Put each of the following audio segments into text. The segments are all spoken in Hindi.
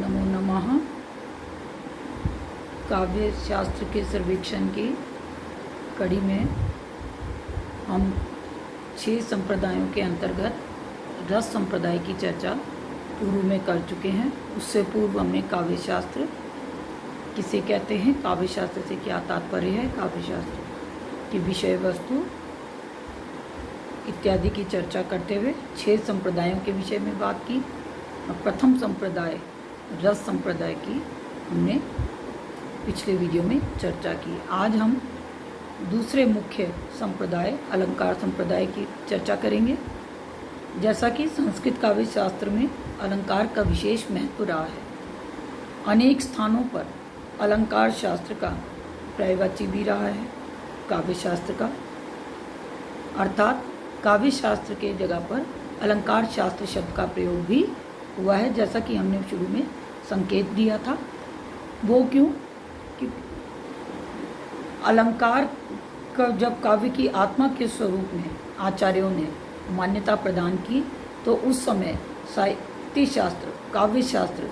नमो नमः। काव्य शास्त्र के सर्वेक्षण की कड़ी में हम 6 संप्रदायों के अंतर्गत रस संप्रदाय की चर्चा पूर्व में कर चुके हैं। उससे पूर्व हमने काव्य शास्त्र किसे कहते हैं, काव्य शास्त्र से क्या तात्पर्य है, काव्य शास्त्र की विषय वस्तु इत्यादि की चर्चा करते हुए 6 संप्रदायों के विषय में बात की। और प्रथम संप्रदाय रस संप्रदाय की हमने पिछले वीडियो में चर्चा की। आज हम दूसरे मुख्य संप्रदाय अलंकार संप्रदाय की चर्चा करेंगे। जैसा कि संस्कृत काव्य शास्त्र में अलंकार का विशेष महत्व रहा है, अनेक स्थानों पर अलंकार शास्त्र का पर्यायवाची भी रहा है काव्य शास्त्र का, अर्थात काव्य शास्त्र के जगह पर अलंकार शास्त्र शब्द का प्रयोग भी हुआ है। जैसा कि हमने शुरू में संकेत दिया था, वो क्यों कि अलंकार का जब काव्य की आत्मा के स्वरूप में आचार्यों ने मान्यता प्रदान की, तो उस समय साहित्य शास्त्र काव्य शास्त्र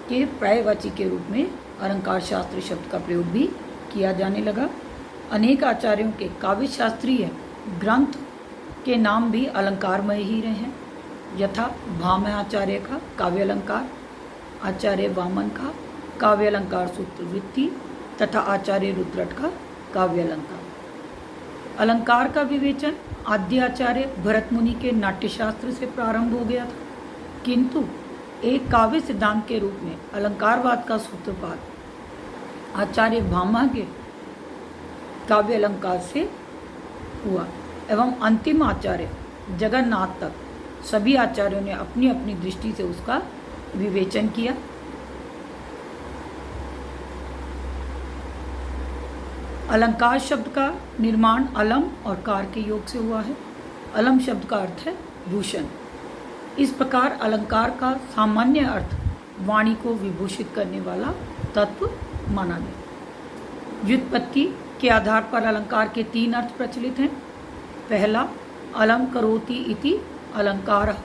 के पर्यायवाची के रूप में अलंकार शास्त्र शब्द का प्रयोग भी किया जाने लगा। अनेक आचार्यों के काव्य शास्त्रीय ग्रंथ के नाम भी अलंकारमय ही रहे हैं। यथा भामह आचार्य का काव्य अलंकार, आचार्य वामन का काव्य अलंकार सूत्रवृत्ति तथा आचार्य रुद्रट का काव्य अलंकार। अलंकार का विवेचन आद्य आचार्य भरत मुनि के नाट्यशास्त्र से प्रारंभ हो गया था, किंतु एक काव्य सिद्धांत के रूप में अलंकारवाद का सूत्रपात आचार्य भामह के काव्य अलंकार से हुआ एवं अंतिम आचार्य जगन्नाथ तक सभी आचार्यों ने अपनी अपनी दृष्टि से उसका विवेचन किया। अलंकार शब्द का निर्माण अलम और कार के योग से हुआ है। अलम शब्द का अर्थ है भूषण। इस प्रकार अलंकार का सामान्य अर्थ वाणी को विभूषित करने वाला तत्व माना गया। व्युत्पत्ति के आधार पर अलंकार के 3 अर्थ प्रचलित हैं। पहला, अलम करोति इति अलंकार।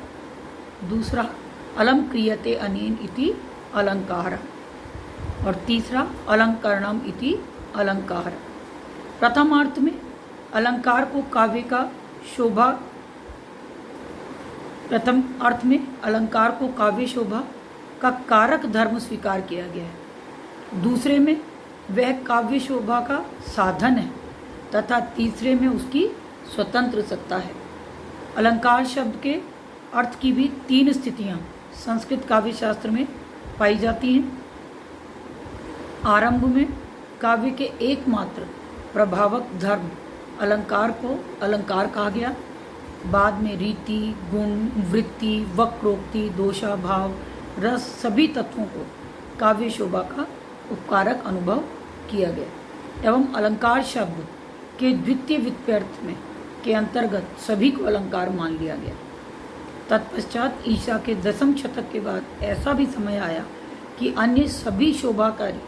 दूसरा, अलम क्रियते अनेन इति अलंकार। और तीसरा, अलंकरणम इति अलंकार। प्रथम अर्थ में अलंकार को काव्य का शोभा प्रथम अर्थ में अलंकार को काव्य शोभा का कारक धर्म स्वीकार किया गया है। दूसरे में वह काव्य शोभा का साधन है तथा तीसरे में उसकी स्वतंत्र सत्ता है। अलंकार शब्द के अर्थ की भी 3 स्थितियां संस्कृत काव्य शास्त्र में पाई जाती हैं। आरंभ में काव्य के एकमात्र प्रभावक धर्म अलंकार को अलंकार कहा गया। बाद में रीति, गुण, वृत्ति, वक्रोक्ति, दोषाभाव, रस सभी तत्वों को काव्य शोभा का उपकारक अनुभव किया गया एवं अलंकार शब्द के द्वितीय व्युत्पत्ति में के अंतर्गत सभी को अलंकार मान लिया गया। तत्पश्चात ईसा के 10वें शतक के बाद ऐसा भी समय आया कि अन्य सभी शोभाकारी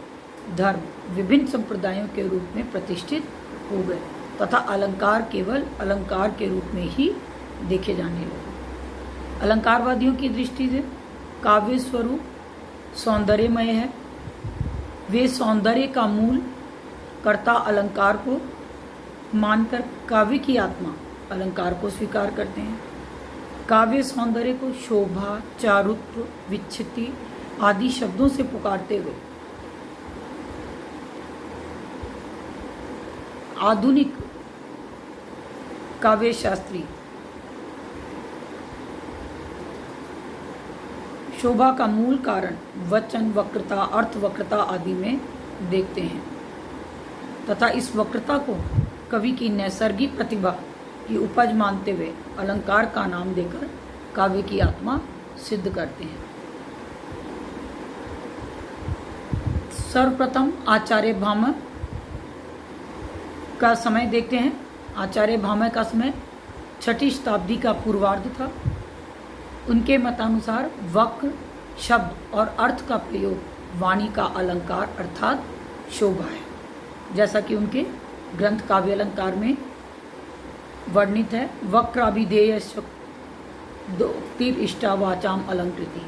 धर्म विभिन्न संप्रदायों के रूप में प्रतिष्ठित हो गए तथा अलंकार केवल अलंकार के रूप में ही देखे जाने लगे। अलंकारवादियों की दृष्टि से काव्य स्वरूप सौंदर्यमय है। वे सौंदर्य का मूल कर्ता अलंकार को मानकर काव्य की आत्मा अलंकार को स्वीकार करते हैं। काव्य सौंदर्य को शोभा, चारुत्व, विच्छित्ति आदि शब्दों से पुकारते हुए आधुनिक काव्य शास्त्री शोभा का मूल कारण वचन वक्रता, अर्थ वक्रता आदि में देखते हैं तथा इस वक्रता को कवि की नैसर्गिक प्रतिभा की उपज मानते हुए अलंकार का नाम देकर काव्य की आत्मा सिद्ध करते हैं। सर्वप्रथम आचार्य भामह का समय देखते हैं। आचार्य भामह का समय 6ठी शताब्दी का पूर्वार्ध था। उनके मतानुसार वक्र शब्द और अर्थ का प्रयोग वाणी का अलंकार अर्थात शोभा है, जैसा कि उनके ग्रंथ काव्य अलंकार में वर्णित है। वक्राभिधेय शक्तिरिष्टा वाचाम अलंकृति।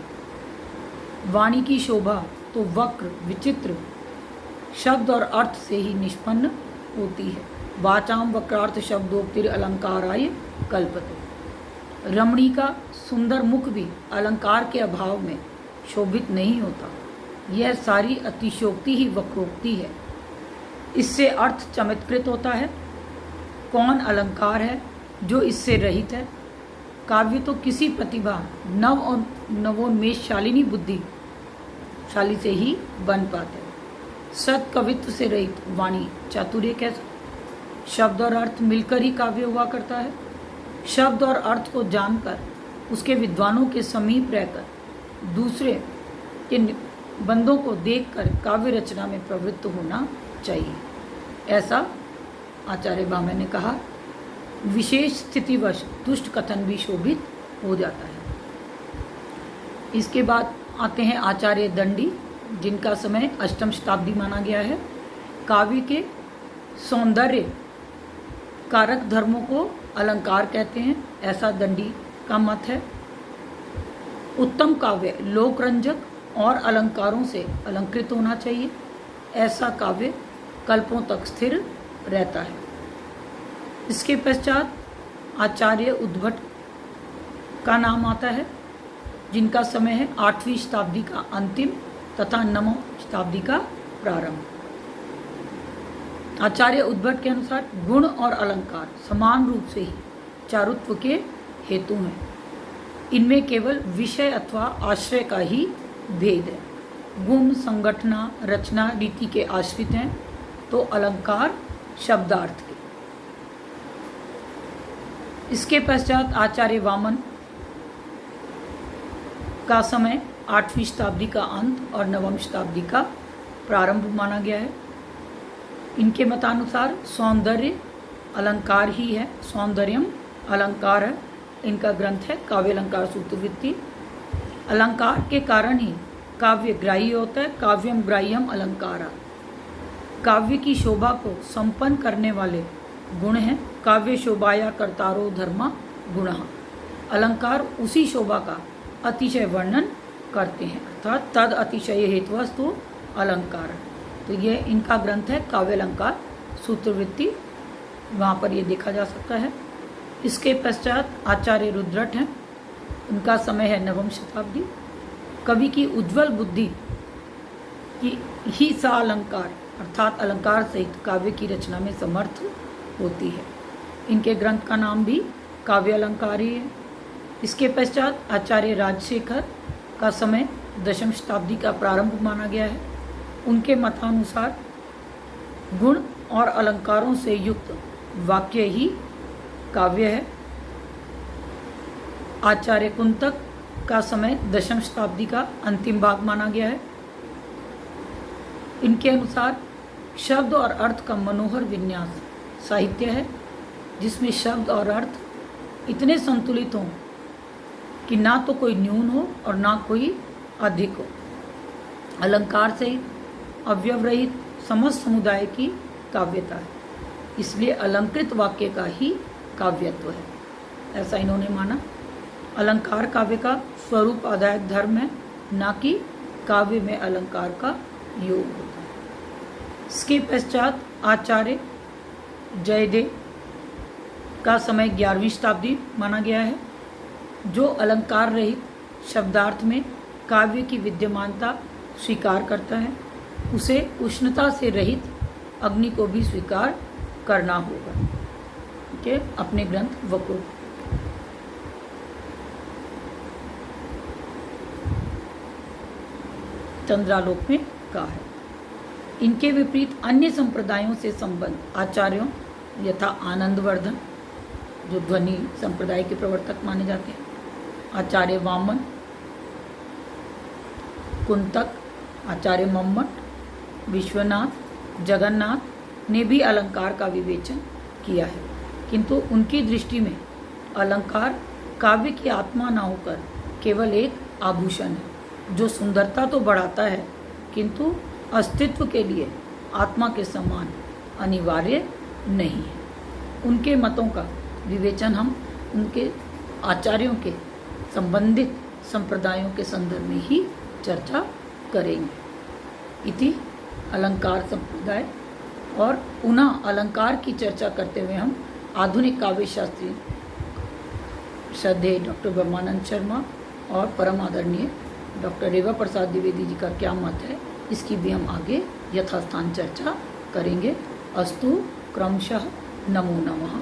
वाणी की शोभा तो वक्र विचित्र शब्द और अर्थ से ही निष्पन्न होती है। वाचाम वक्रार्थ शब्दोक्तिर अलंकाराय कल्पते। रमणी का सुंदर मुख भी अलंकार के अभाव में शोभित नहीं होता। यह सारी अतिशयोक्ति ही वक्रोक्ति है। इससे अर्थ चमत्कृत होता है। कौन अलंकार है जो इससे रहित है? काव्य तो किसी प्रतिभा नव और नवोन्मेषशालिनी बुद्धिशाली से ही बन पाते। सत कवित्व से रहित वाणी चातुर्य कैसे? शब्द और अर्थ मिलकर ही काव्य हुआ करता है। शब्द और अर्थ को जानकर उसके विद्वानों के समीप रहकर दूसरे के बंदों को देखकर काव्य रचना में प्रवृत्त होना चाहिए, ऐसा आचार्य भामह ने कहा। विशेष स्थितिवश दुष्ट कथन भी शोभित हो जाता है। इसके बाद आते हैं आचार्य दंडी, जिनका समय अष्टम शताब्दी माना गया है। काव्य के सौंदर्य कारक धर्मों को अलंकार कहते हैं, ऐसा दंडी का मत है। उत्तम काव्य लोकरंजक और अलंकारों से अलंकृत होना चाहिए। ऐसा काव्य कल्पों तक स्थिर रहता है। इसके पश्चात आचार्य उद्भट का नाम आता है, जिनका समय है 8वीं शताब्दी का अंतिम तथा 9वीं शताब्दी का प्रारंभ। आचार्य उद्भट के अनुसार गुण और अलंकार समान रूप से ही चारुत्व के हेतु हैं। इनमें केवल विषय अथवा आश्रय का ही भेद है। गुण संगठना रचना रीति के आश्रित हैं, तो अलंकार शब्दार्थ के। इसके पश्चात आचार्य वामन का समय 8वीं शताब्दी का अंत और 9वीं शताब्दी का प्रारंभ माना गया है। इनके मतानुसार सौंदर्य अलंकार ही है। सौंदर्यम अलंकार है। इनका ग्रंथ है काव्य अलंकार सूत्रवृत्ति। अलंकार के कारण ही काव्य ग्राह्य होता है। काव्यम ग्राह्यम अलंकारा। काव्य की शोभा को संपन्न करने वाले गुण हैं। काव्य शोभाया कर्तारो धर्मा गुणः। अलंकार उसी शोभा का अतिशय वर्णन करते हैं, अर्थात तद अतिशय हेतुवस्तु अलंकार। तो ये इनका ग्रंथ है काव्य अलंकार सूत्रवृत्ति, वहाँ पर ये देखा जा सकता है। इसके पश्चात आचार्य रुद्रट हैं। उनका समय है 9वीं शताब्दी। कवि की उज्ज्वल बुद्धि की ही सा अलंकार अर्थात अलंकार सहित काव्य की रचना में समर्थ होती है। इनके ग्रंथ का नाम भी काव्य अलंकार ही है। इसके पश्चात आचार्य राजशेखर का समय 10वीं शताब्दी का प्रारंभ माना गया है। उनके मतानुसार गुण और अलंकारों से युक्त वाक्य ही काव्य है। आचार्य कुंतक का समय 10वीं शताब्दी का अंतिम भाग माना गया है। इनके अनुसार शब्द और अर्थ का मनोहर विन्यास साहित्य है, जिसमें शब्द और अर्थ इतने संतुलित हों कि ना तो कोई न्यून हो और ना कोई अधिक हो। अलंकार सहित अवयव रहित समस्त समुदाय की काव्यता है, इसलिए अलंकृत वाक्य का ही काव्यत्व है, ऐसा इन्होंने माना। अलंकार काव्य का स्वरूप आधायक धर्म है, ना कि काव्य में अलंकार का योग होता है। इसके पश्चात आचार्य जयदेव का समय 11वीं शताब्दी माना गया है, जो अलंकार रहित शब्दार्थ में काव्य की विद्यमानता स्वीकार करता है। उसे उष्णता से रहित अग्नि को भी स्वीकार करना होगा। ठीक है, अपने ग्रंथ वक्र चंद्रालोक में कहा है। इनके विपरीत अन्य संप्रदायों से संबंध आचार्यों यथा आनंदवर्धन, जो ध्वनि संप्रदाय के प्रवर्तक माने जाते हैं, आचार्य वामन, कुंतक, आचार्य मम्मट, विश्वनाथ, जगन्नाथ ने भी अलंकार का विवेचन किया है, किंतु उनकी दृष्टि में अलंकार काव्य की आत्मा न होकर केवल एक आभूषण है, जो सुंदरता तो बढ़ाता है किंतु अस्तित्व के लिए आत्मा के समान अनिवार्य नहीं है। उनके मतों का विवेचन हम उनके आचार्यों के संबंधित संप्रदायों के संदर्भ में ही चर्चा करेंगे। इति अलंकार संप्रदाय। और पुनः अलंकार की चर्चा करते हुए हम आधुनिक काव्य शास्त्री श्रद्धेय डॉक्टर ब्रह्मानंद शर्मा और परम आदरणीय डॉक्टर रेवा प्रसाद द्विवेदी जी का क्या मत है, इसकी भी हम आगे यथास्थान चर्चा करेंगे। अस्तु क्रमशः। नमो नमः।